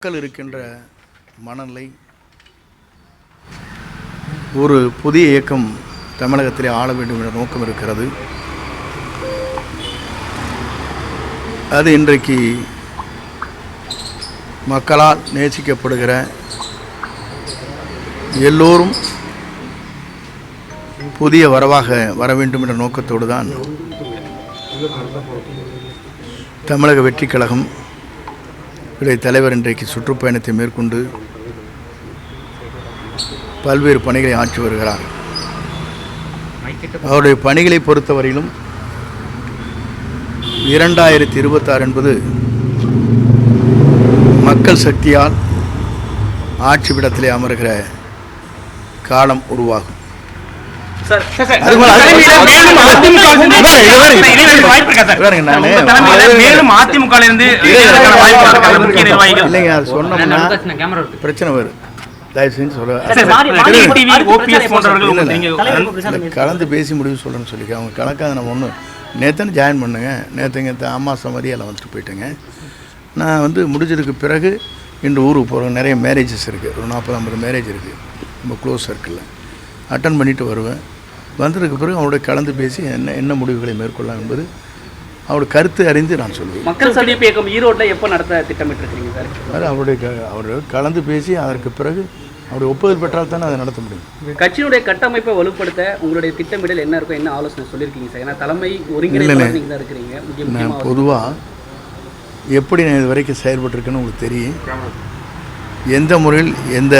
மக்கள் இருக்கின்ற மனநிலை ஒரு புதிய இயக்கம் தமிழகத்திலே ஆள வேண்டும் என்ற நோக்கம் இருக்கிறது. அது இன்றைக்கு மக்களால் நேசிக்கப்படுகிற எல்லோரும் புதிய வரவாக வர வேண்டும் என்ற நோக்கத்தோடு தான் தமிழக வெற்றிக் கழகம் தலைவர் இன்றைக்கு சுற்றுப்பயணத்தை மேற்கொண்டு பல்வேறு பணிகளை ஆற்றி வருகிறார். அவருடைய பணிகளை பொறுத்தவரையிலும் 2026 என்பது மக்கள் சக்தியால் ஆட்சி பீடத்திலே அமர்கிற காலம் உருவாகும். பிரச்சனை வரும், தயவு செஞ்சு கலந்து பேசி முடிவு சொல்லணும்னு சொல்லி அவங்க கணக்காக நம்ம ஒன்று நேற்று ஜாயின் பண்ணுங்க. நேற்று அமாசை மாதிரியால் வந்துட்டு போயிட்டேங்க. நான் முடிஞ்சதுக்கு பிறகு இன்று ஊருக்கு போகிறேன். நிறைய மேரேஜஸ் இருக்குது, ஒரு 40-50 மேரேஜ் இருக்குது ரொம்ப க்ளோஸ் சர்க்கிளில். அட்டன் பண்ணிவிட்டு வருவேன். வந்ததுக்கு பிறகு அவருடைய கலந்து பேசி என்ன முடிவுகளை மேற்கொள்ளலாம் என்பது அவருடைய கருத்து அறிந்து நான் சொல்லுவேன். மக்கள் சந்திப்பு இயக்கம் ஈரோட்டில் எப்போ நடத்த திட்டமிட்டிருக்கீங்க சார்? அவருடைய கலந்து பேசி அதற்கு பிறகு அவருடைய ஒப்புதல் பெற்றால் தானே அதை நடத்த முடியும். கட்சியினுடைய கட்டமைப்பை வலுப்படுத்த உங்களுடைய திட்டமிடல் என்ன இருக்கும், என்ன ஆலோசனை சொல்லியிருக்கீங்க சார்? ஏன்னா தலைமை ஒருங்கிணைப்பாளர் நீங்கள் தான் இருக்கிறீங்க. நான் பொதுவாக எப்படி நான் இது வரைக்கும் செயல்பட்டிருக்கேன்னு உங்களுக்கு தெரியும். எந்த முறையில் எந்த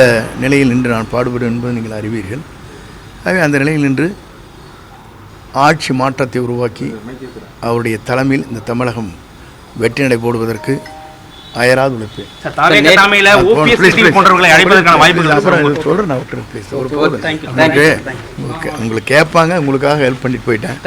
நிலையில் நின்று நான் பாடுபடுவேன் என்பது நீங்கள் அறிவீர்கள். ஆகவே அந்த நிலையில் நின்று ஆட்சி மாற்றத்தை உருவாக்கி அவருடைய தலைமையில் இந்த தமிழகம் வெற்றி நடை போடுவதற்கு அயராது உழைப்பேன். உங்களுக்கு கேட்பாங்க, உங்களுக்காக ஹெல்ப் பண்ணிட்டு போயிட்டேன்.